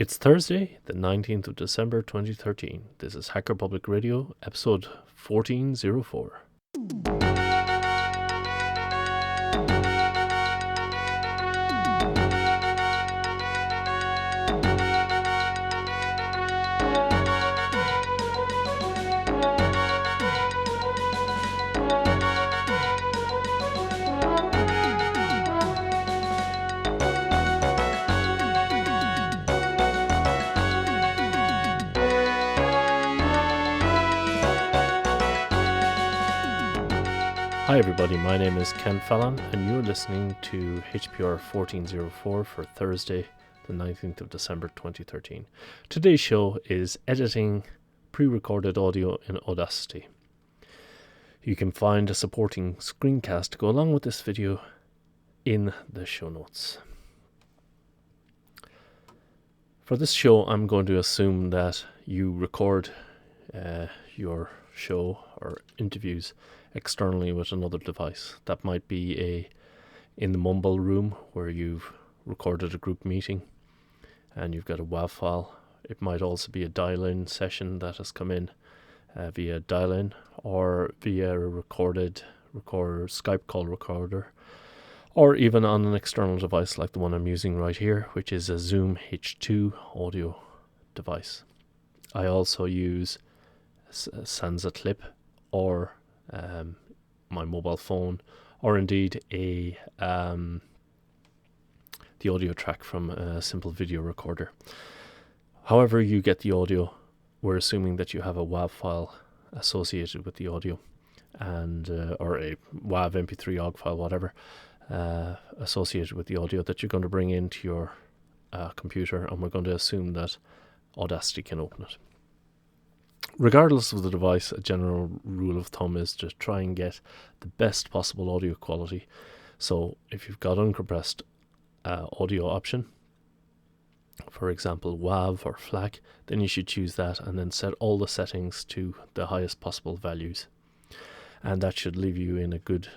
It's Thursday, the 19th of December 2013. This is Hacker Public Radio, episode 1404. Hi everybody, my name is Ken Fallon and you're listening to HPR1404 for Thursday, the 19th of December 2013. Today's show is editing pre-recorded audio in Audacity. You can find a supporting screencast to go along with this video in the show notes. For this show, I'm going to assume that you record your show or interviews externally with another device. That might be in the mumble room where you've recorded a group meeting and you've got a WAV file. It might also be a dial-in session that has come in via dial-in or via a Skype call recorder, or even on an external device like the one I'm using right here, which is a Zoom H2 audio device. I also use Sansa Clip or my mobile phone, or indeed the audio track from a simple video recorder. However you get the audio, we're assuming that you have a WAV file associated with the audio, and or a WAV MP3 OGG file, whatever, associated with the audio that you're going to bring into your computer, and we're going to assume that Audacity can open it. Regardless of the device, a general rule of thumb is to try and get the best possible audio quality. So if you've got uncompressed audio option, for example WAV or FLAC, then you should choose that and then set all the settings to the highest possible values. And that should leave you in a good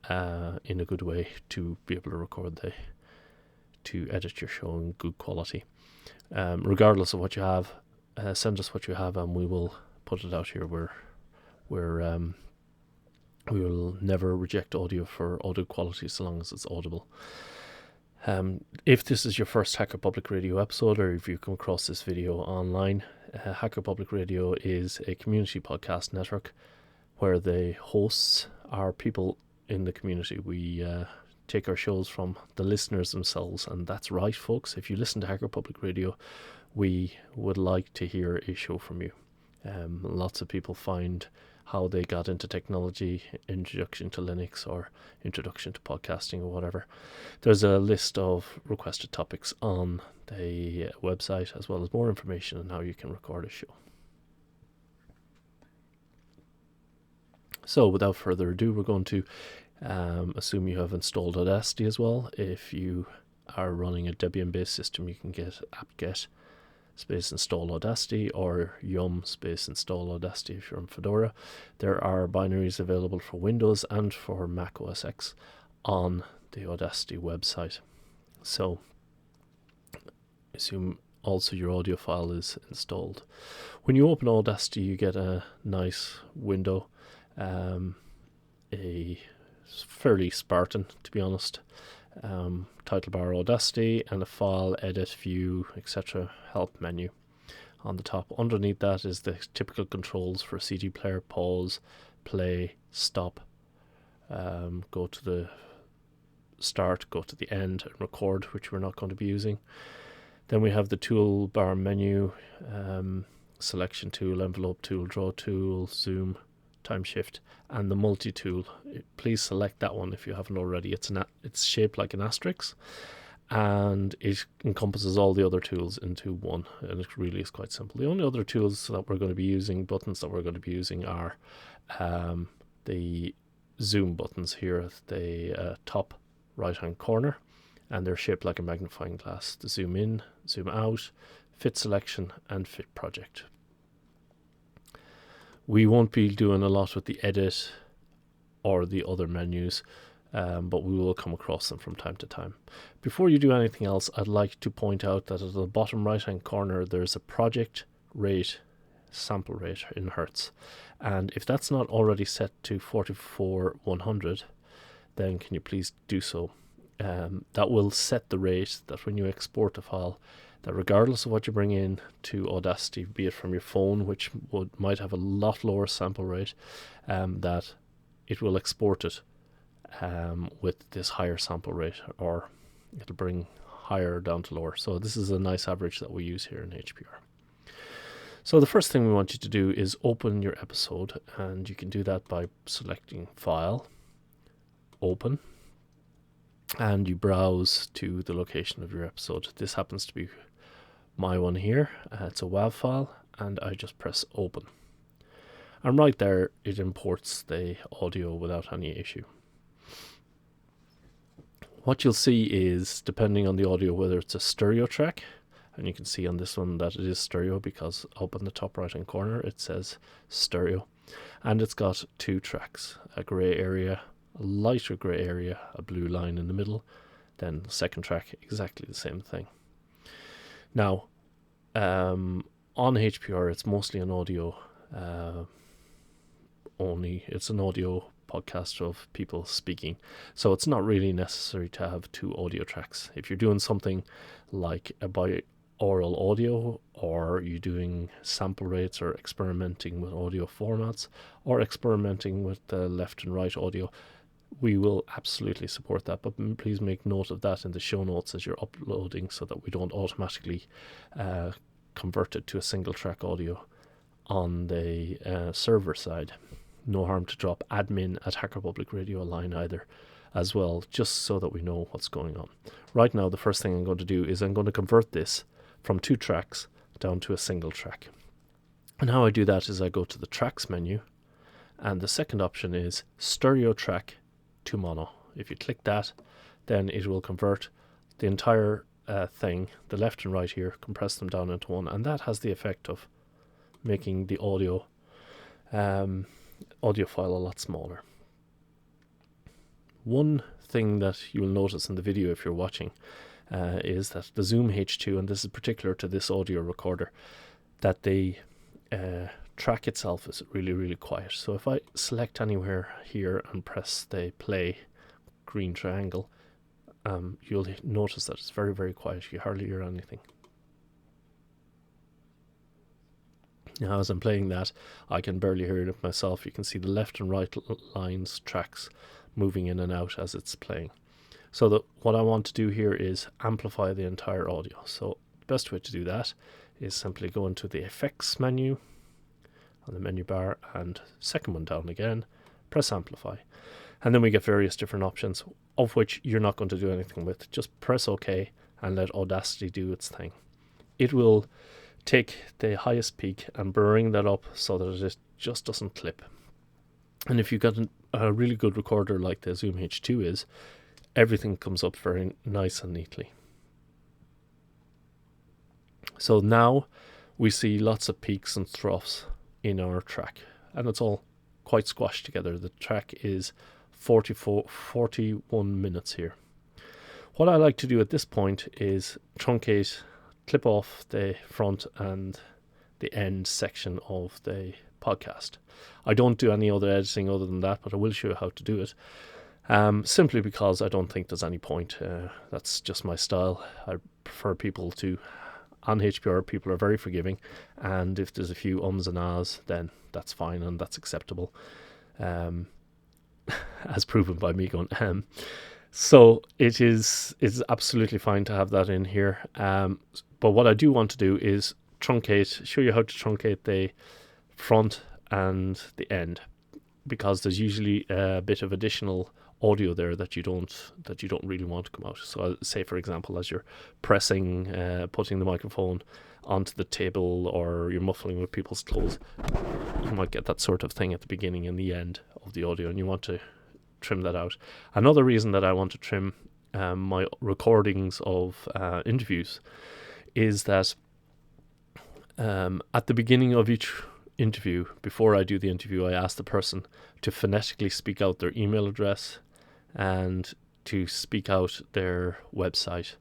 way to be able to record to edit your show in good quality. Regardless of what you have, send us what you have and we will put it out here. We will never reject audio for audio quality so long as it's audible. If this is your first Hacker Public Radio episode, or if you come across this video online, Hacker Public Radio is a community podcast network where the hosts are people in the community. We take our shows from the listeners themselves, and that's right, folks. If you listen to Hacker Public Radio, we would like to hear a show from you. Lots of people find how they got into technology, introduction to Linux or introduction to podcasting or whatever. There's a list of requested topics on the website, as well as more information on how you can record a show. So without further ado, we're going to assume you have installed Audacity as well. If you are running a Debian-based system, you can get apt-get space install Audacity, or yum space install Audacity if you're on Fedora. There are binaries available for Windows and for Mac OS X on the Audacity website. So assume also your audio file is installed. When you open Audacity, you get a nice window, a fairly Spartan, to be honest. Title bar Audacity and a file, edit, view, etc. help menu on the top. Underneath that is the typical controls for CD player: pause, play, stop, go to the start, go to the end, and record, which we're not going to be using. Then we have the toolbar menu, selection tool, envelope tool, draw tool, zoom, time shift, and the multi-tool. Please select that one if you haven't already. It's shaped like an asterisk, and it encompasses all the other tools into one, and it really is quite simple. The only other tools that we're going to be using, buttons that we're going to be using, are the zoom buttons here at the top right hand corner, and they're shaped like a magnifying glass. The zoom in, zoom out, fit selection, and fit project. We won't be doing a lot with the edit or the other menus. but we will come across them from time to time. Before you do anything else, I'd like to point out that at the bottom right hand corner there's a project rate, sample rate in Hertz, and if that's not already set to 44100, then can you please do so. That will set the rate that when you export a file, that regardless of what you bring in to Audacity, be it from your phone, which might have a lot lower sample rate, that it will export it with this higher sample rate, or it'll bring higher down to lower. So this is a nice average that we use here in HPR. So the first thing we want you to do is open your episode, and you can do that by selecting File, Open, and you browse to the location of your episode. This happens to be my one here. It's a WAV file, and I just press Open. And right there, it imports the audio without any issue. What you'll see is, depending on the audio, whether it's a stereo track, and you can see on this one that it is stereo because up in the top right hand corner it says stereo, and it's got two tracks, a grey area, a lighter grey area, a blue line in the middle, then the second track, exactly the same thing. Now, on HPR, it's mostly an audio only. It's an audio podcast of people speaking, so it's not really necessary to have two audio tracks. If you're doing something like a binaural audio, or you're doing sample rates, or experimenting with audio formats, or experimenting with the left and right audio, we will absolutely support that. But please make note of that in the show notes as you're uploading, so that we don't automatically convert it to a single track audio on the server side. No harm to drop admin at Hacker Public Radio line either as well, just so that we know what's going on. Right now, the first thing I'm going to do is I'm going to convert this from two tracks down to a single track. And how I do that is I go to the tracks menu, and the second option is stereo track to mono. If you click that, then it will convert the entire thing, the left and right here, compress them down into one, and that has the effect of making the audio file a lot smaller. One thing that you will notice in the video if you're watching is that the Zoom H2, and this is particular to this audio recorder, that the track itself is really, really quiet. So if I select anywhere here and press the play green triangle, you'll notice that it's very, very quiet. You hardly hear anything. Now, as I'm playing that, I can barely hear it myself. You can see the left and right lines, tracks moving in and out as it's playing. So what I want to do here is amplify the entire audio. So the best way to do that is simply go into the effects menu on the menu bar, and second one down again, press amplify. And then we get various different options, of which you're not going to do anything with. Just press OK and let Audacity do its thing. It will take the highest peak and bring that up so that it just doesn't clip. And if you've got a really good recorder like the Zoom H2 is, everything comes up very nice and neatly. So now we see lots of peaks and troughs in our track, and it's all quite squashed together. The track is 41 minutes here. What I like to do at this point is truncate, clip off the front and the end section of the podcast. I don't do any other editing other than that, but I will show you how to do it. Simply because I don't think there's any point. That's just my style. I prefer people to, on HPR, people are very forgiving, and if there's a few ums and ahs, then that's fine and that's acceptable, as proven by me going so it's absolutely fine to have that in here. But what I do want to do is show you how to truncate the front and the end, because there's usually a bit of additional audio there that you don't really want to come out. So say, for example, as you're pressing, putting the microphone onto the table, or you're muffling with people's clothes, you might get that sort of thing at the beginning and the end of the audio, and you want to trim that out. Another reason that I want to trim my recordings of interviews is that at the beginning of each interview, before I do the interview, I ask the person to phonetically speak out their email address, and to speak out their website,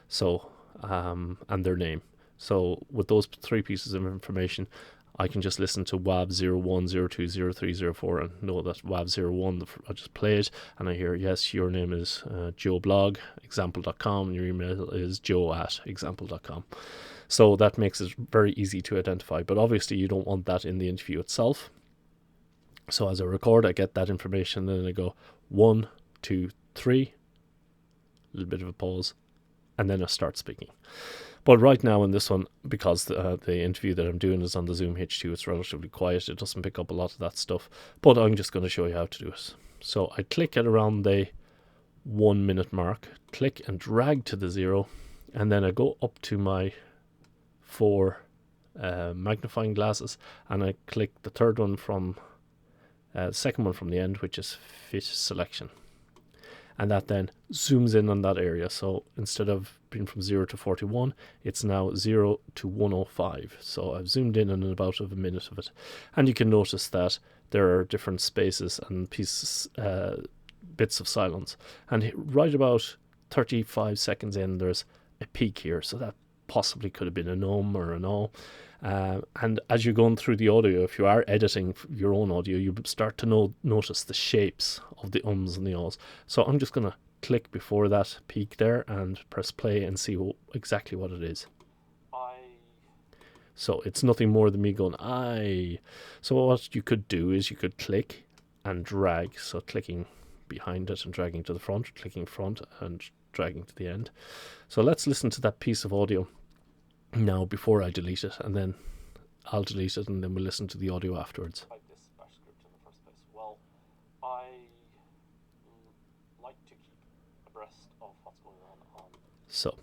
so and their name. So with those 3 pieces of information, I can just listen to WAV01, 02, 03, 04 and know that WAV01, I just play it and I hear, yes, your name is joeblog, example.com, and your email is joe@example.com. So that makes it very easy to identify. But obviously you don't want that in the interview itself. So as I record, I get that information, and then I go 1, 2, 3, a little bit of a pause, and then I start speaking. But right now in this one, because the interview that I'm doing is on the Zoom H2, it's relatively quiet. It doesn't pick up a lot of that stuff. But I'm just going to show you how to do it. So I click at around the 1 minute mark, click and drag to the 0, and then I go up to my 4 magnifying glasses, and I click the third one from second one from the end, which is fit selection. And that then zooms in on that area. So instead of being from 0 to 41, it's now 0 to 105. So I've zoomed in about a minute of it. And you can notice that there are different spaces and pieces, bits of silence. And right about 35 seconds in, there's a peak here. So that possibly could have been a or an o. And as you're going through the audio, if you are editing your own audio, you start to notice the shapes of the ums and the ahs. So I'm just going to click before that peak there and press play and see exactly what it is. So it's nothing more than me going, I. So what you could do is you could click and drag. So clicking behind it and dragging to the front, clicking front and dragging to the end. So let's listen to that piece of audio now before I delete it, and then I'll delete it, and then we'll listen to the audio afterwards. This bash script in the first place. Well, I like to keep abreast of what's going on. So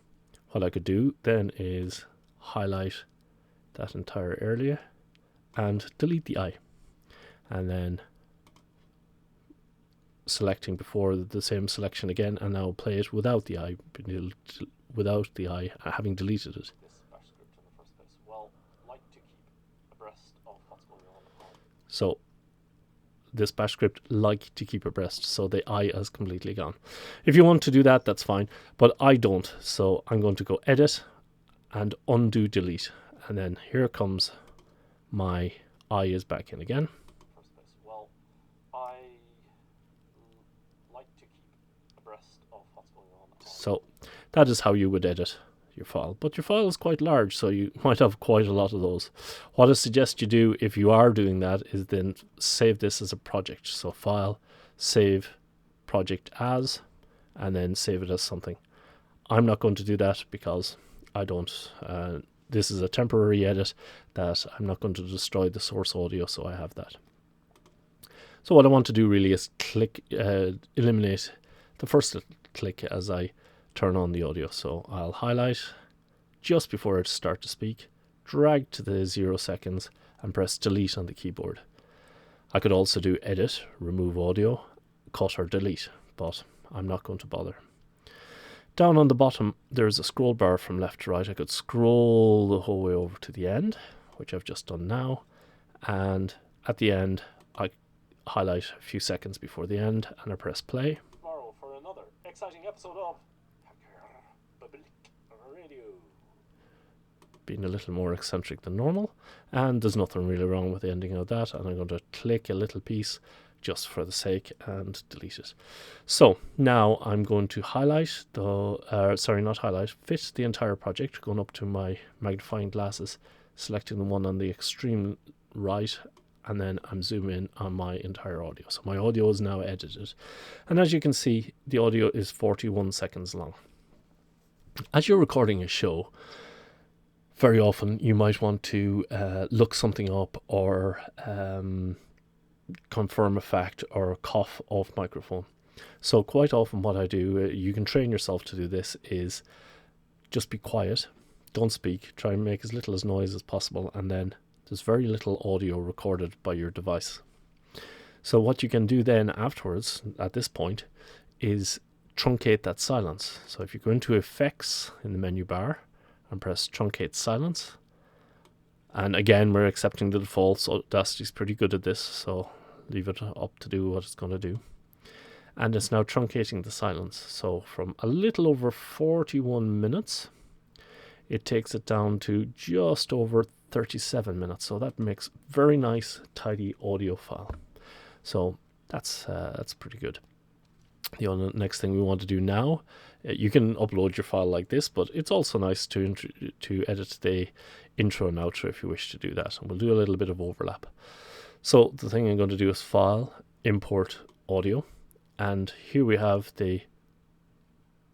what I could do then is highlight that entire area and delete the eye, and then selecting before the same selection again, and now play it without the eye, having deleted it. So this bash script like to keep abreast, so the eye is completely gone. If you want to do that, that's fine, but I don't. So I'm going to go edit and undo delete, and then here comes my eye is back in again. Well, I like to keep abreast of what's going on. So that is how you would edit your file, but your file is quite large, so you might have quite a lot of those. What I suggest you do if you are doing that is then save this as a project. So file, save, project as, and then save it as something. I'm not going to do that because I don't. This is a temporary edit that I'm not going to destroy the source audio, so I have that. So what I want to do really is click, eliminate the first click as I turn on the audio. So I'll highlight just before I start to speak, drag to the 0 seconds and press delete on the keyboard. I could also do edit, remove audio, cut or delete, but I'm not going to bother. Down on the bottom there's a scroll bar from left to right. I could scroll the whole way over to the end, which I've just done now, and at the end I highlight a few seconds before the end and I press play. Tomorrow for another exciting episode of Radio. Being a little more eccentric than normal, and there's nothing really wrong with the ending of that, and I'm going to click a little piece just for the sake and delete it. So now I'm going to highlight fit the entire project, going up to my magnifying glasses, selecting the one on the extreme right, and then I'm zooming in on my entire audio. So my audio is now edited, and as you can see, the audio is 41 seconds long. As you're recording a show, very often you might want to look something up or confirm a fact or cough off microphone. So quite often what I do, you can train yourself to do this, is just be quiet, don't speak, try and make as little as noise as possible, and then there's very little audio recorded by your device. So what you can do then afterwards, at this point, is truncate that silence. So if you go into effects in the menu bar and press truncate silence, and again we're accepting the defaults, Audacity is pretty good at this, so leave it up to do what it's going to do. and it's now truncating the silence. So from a little over 41 minutes, it takes it down to just over 37 minutes. So that makes very nice, tidy audio file. So that's pretty good. The next thing we want to do now, you can upload your file like this, but it's also nice to edit the intro and outro if you wish to do that. And we'll do a little bit of overlap. So the thing I'm going to do is File, Import Audio. And here we have the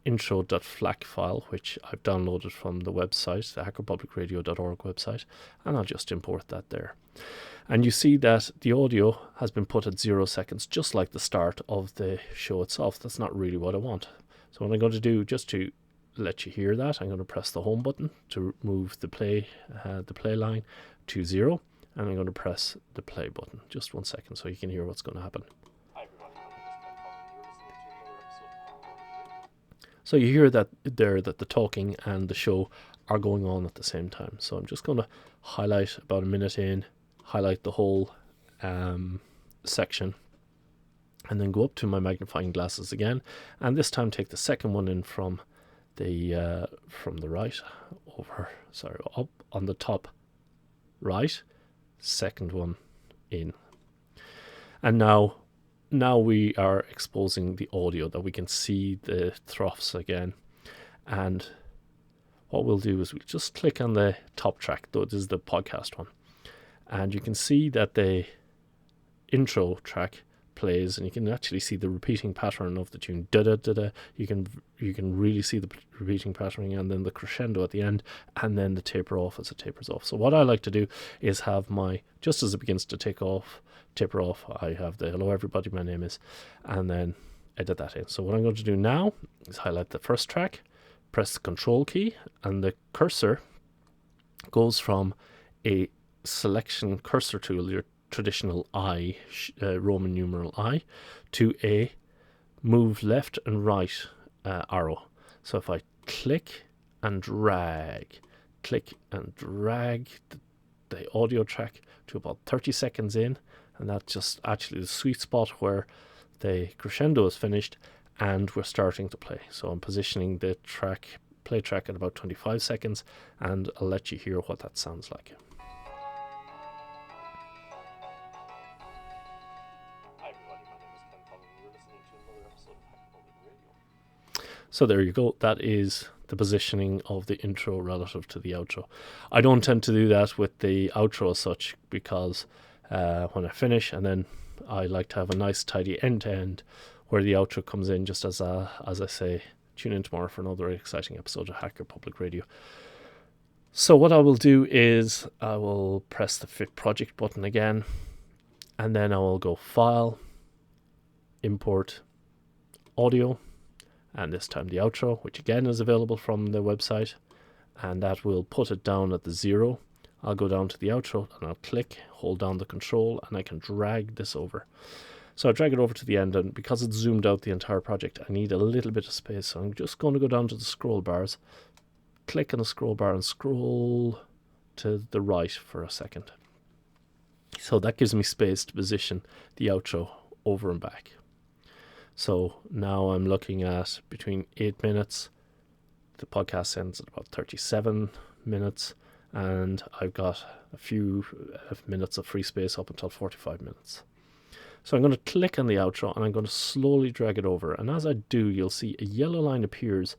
intro.flac file, which I've downloaded from the website, the hackerpublicradio.org website, and I'll just import that there. And you see that the audio has been put at 0 seconds, just like the start of the show itself. That's not really what I want. So what I'm going to do, just to let you hear that, I'm going to press the home button to move the play line to 0, and I'm going to press the play button. Just 1 second so you can hear what's going to happen. Hi everybody, my name is Ken Fallon. You're listening to another episode of So you hear that there, that the talking and the show are going on at the same time. So I'm just going to highlight about a minute in, highlight the whole section, and then go up to my magnifying glasses again, and this time take the second one in from the right up on the top right, second one in, and now we are exposing the audio, that we can see the troughs again. And what we'll do is we'll just click on the top track, though this is the podcast one, and you can see that the intro track plays, and you can actually see the repeating pattern of the tune. Da da da da. You can really see the repeating patterning, and then the crescendo at the end, and then the taper off as it tapers off. So what I like to do is have my, just as it begins to taper off, I have the hello everybody, my name is, and then edit that in. So what I'm going to do now is highlight the first track, press the control key, and the cursor goes from a selection cursor tool, your traditional I, Roman numeral I, to a move left and right arrow. So if I click and drag the audio track to about 30 seconds in, and that's just actually the sweet spot where the crescendo is finished and we're starting to play. So I'm positioning the play track at about 25 seconds, and I'll let you hear what that sounds like. Hi everybody, my name is Ken Fallon. You're listening to another episode of Hacker Public Radio. So there you go. That is the positioning of the intro relative to the outro. I don't tend to do that with the outro as such, because when I finish, and then I like to have a nice tidy end to end where the outro comes in, just as I say, tune in tomorrow for another exciting episode of Hacker Public Radio. So what I will do is I will press the Fit Project button again, and then I will go File, Import Audio, and this time the outro, which again is available from the website, and that will put it down at the 0. I'll go down to the outro and I'll click, hold down the control, and I can drag this over. So I drag it over to the end, and because it's zoomed out the entire project, I need a little bit of space. So I'm just going to go down to the scroll bars, click on the scroll bar and scroll to the right for a second. So that gives me space to position the outro over and back. So now I'm looking at between 8 minutes. The podcast ends at about 37 minutes. And I've got a few minutes of free space up until 45 minutes. So I'm going to click on the outro, and I'm going to slowly drag it over. And as I do, you'll see a yellow line appears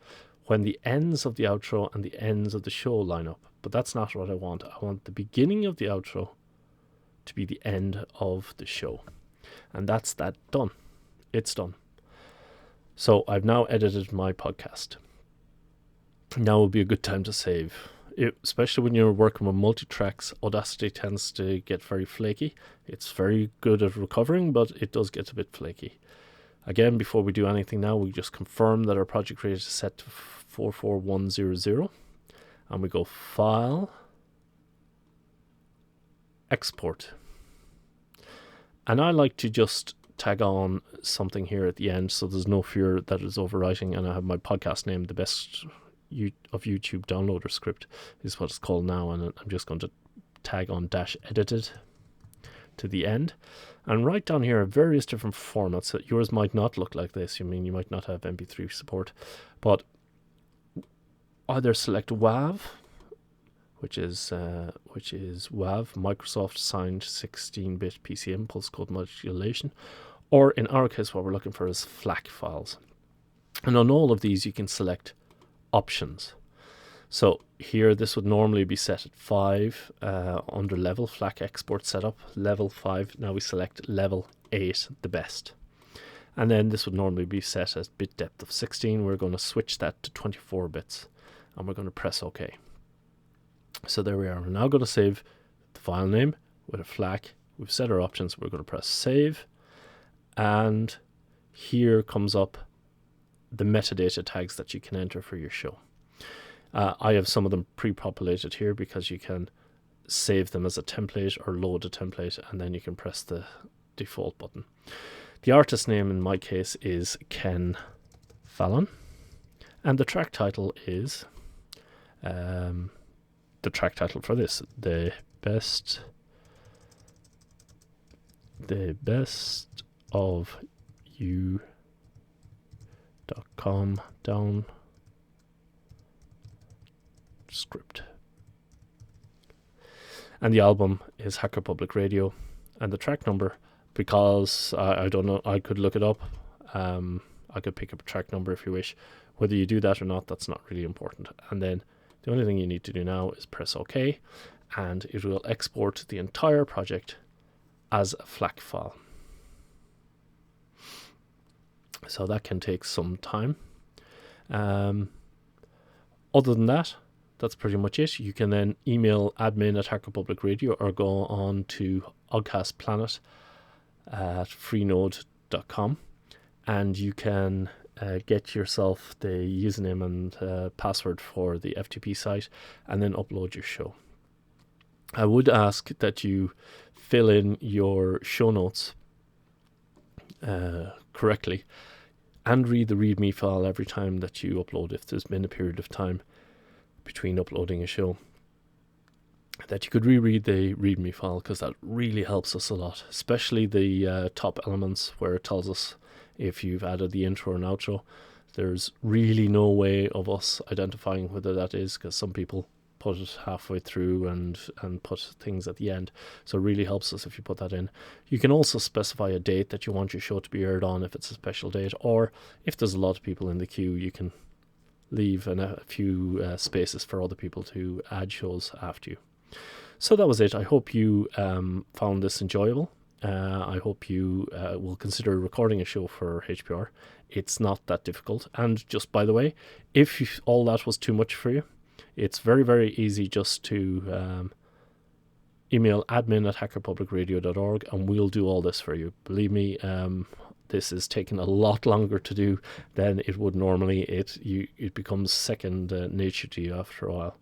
when the ends of the outro and the ends of the show line up. But that's not what I want. I want the beginning of the outro to be the end of the show. And that's that done. It's done. So I've now edited my podcast. Now will be a good time to save. Especially when you're working with multi-tracks, Audacity tends to get very flaky. It's very good at recovering, but it does get a bit flaky. Again, before we do anything now, we just confirm that our project rate is set to 44100, and we go File, Export. And I like to just tag on something here at the end, so there's no fear that it's overwriting, and I have my podcast name, the best of YouTube downloader script is what it's called now, and I'm just going to tag on -edited to the end. And right down here are various different formats. So yours might not look like this. You might not have MP3 support, but either select WAV, which is WAV, Microsoft signed 16-bit PC impulse code modulation, or in our case what we're looking for is FLAC files. And on all of these you can select options. So here this would normally be set at 5 under level, FLAC export setup, level 5. Now we select level 8, the best. And then this would normally be set as bit depth of 16. We're going to switch that to 24 bits and we're going to press OK. So there we are. We're now going to save the file name with a FLAC. We've set our options. We're going to press save. And here comes up the metadata tags that you can enter for your show. I have some of them pre-populated here because you can save them as a template or load a template, and then you can press the default button. The artist name in my case is Ken Fallon, and the track title is the track title for this, the best of you.com down script. And the album is Hacker Public Radio, and the track number, because I don't know, I could look it up. I could pick up a track number if you wish. Whether you do that or not, that's not really important. And then the only thing you need to do now is press OK, and it will export the entire project as a FLAC file. So that can take some time. Other than that, that's pretty much it. You can then email admin@hackerpublicradio or go on to Oddcast Planet at freenode.com, and you can get yourself the username and password for the FTP site and then upload your show. I would ask that you fill in your show notes correctly and read the README file every time that you upload, if there's been a period of time between uploading a show, that you could reread the README file, because that really helps us a lot, especially the top elements where it tells us if you've added the intro and outro. There's really no way of us identifying whether that is, because some people put it halfway through and put things at the end. So it really helps us if you put that in. You can also specify a date that you want your show to be aired on if it's a special date, or if there's a lot of people in the queue, you can leave a few spaces for other people to add shows after you. So that was it. I hope you found this enjoyable. I hope you will consider recording a show for HPR. It's not that difficult. And just by the way, if all that was too much for you, it's very, very easy just to email admin@hackerpublicradio.org and we'll do all this for you. Believe me, this is taking a lot longer to do than it would normally. It becomes second nature to you after a while.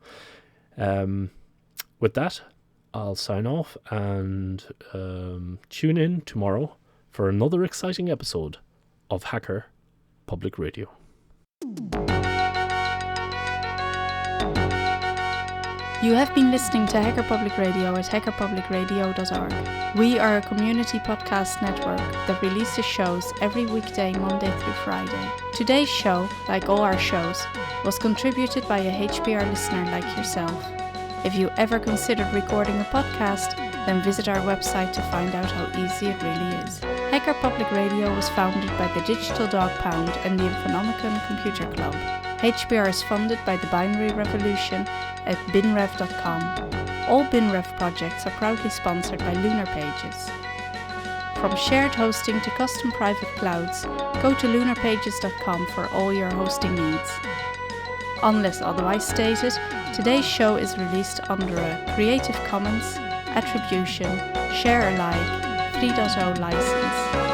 With that, I'll sign off and tune in tomorrow for another exciting episode of Hacker Public Radio. You have been listening to Hacker Public Radio at hackerpublicradio.org. We are a community podcast network that releases shows every weekday, Monday through Friday. Today's show, like all our shows, was contributed by a HPR listener like yourself. If you ever considered recording a podcast, then visit our website to find out how easy it really is. Hacker Public Radio was founded by the Digital Dog Pound and the Infonomicon Computer Club. HPR is funded by the Binary Revolution at binrev.com. All BinRev projects are proudly sponsored by Lunar Pages. From shared hosting to custom private clouds, go to lunarpages.com for all your hosting needs. Unless otherwise stated, today's show is released under a Creative Commons Attribution Share Alike 3.0 license.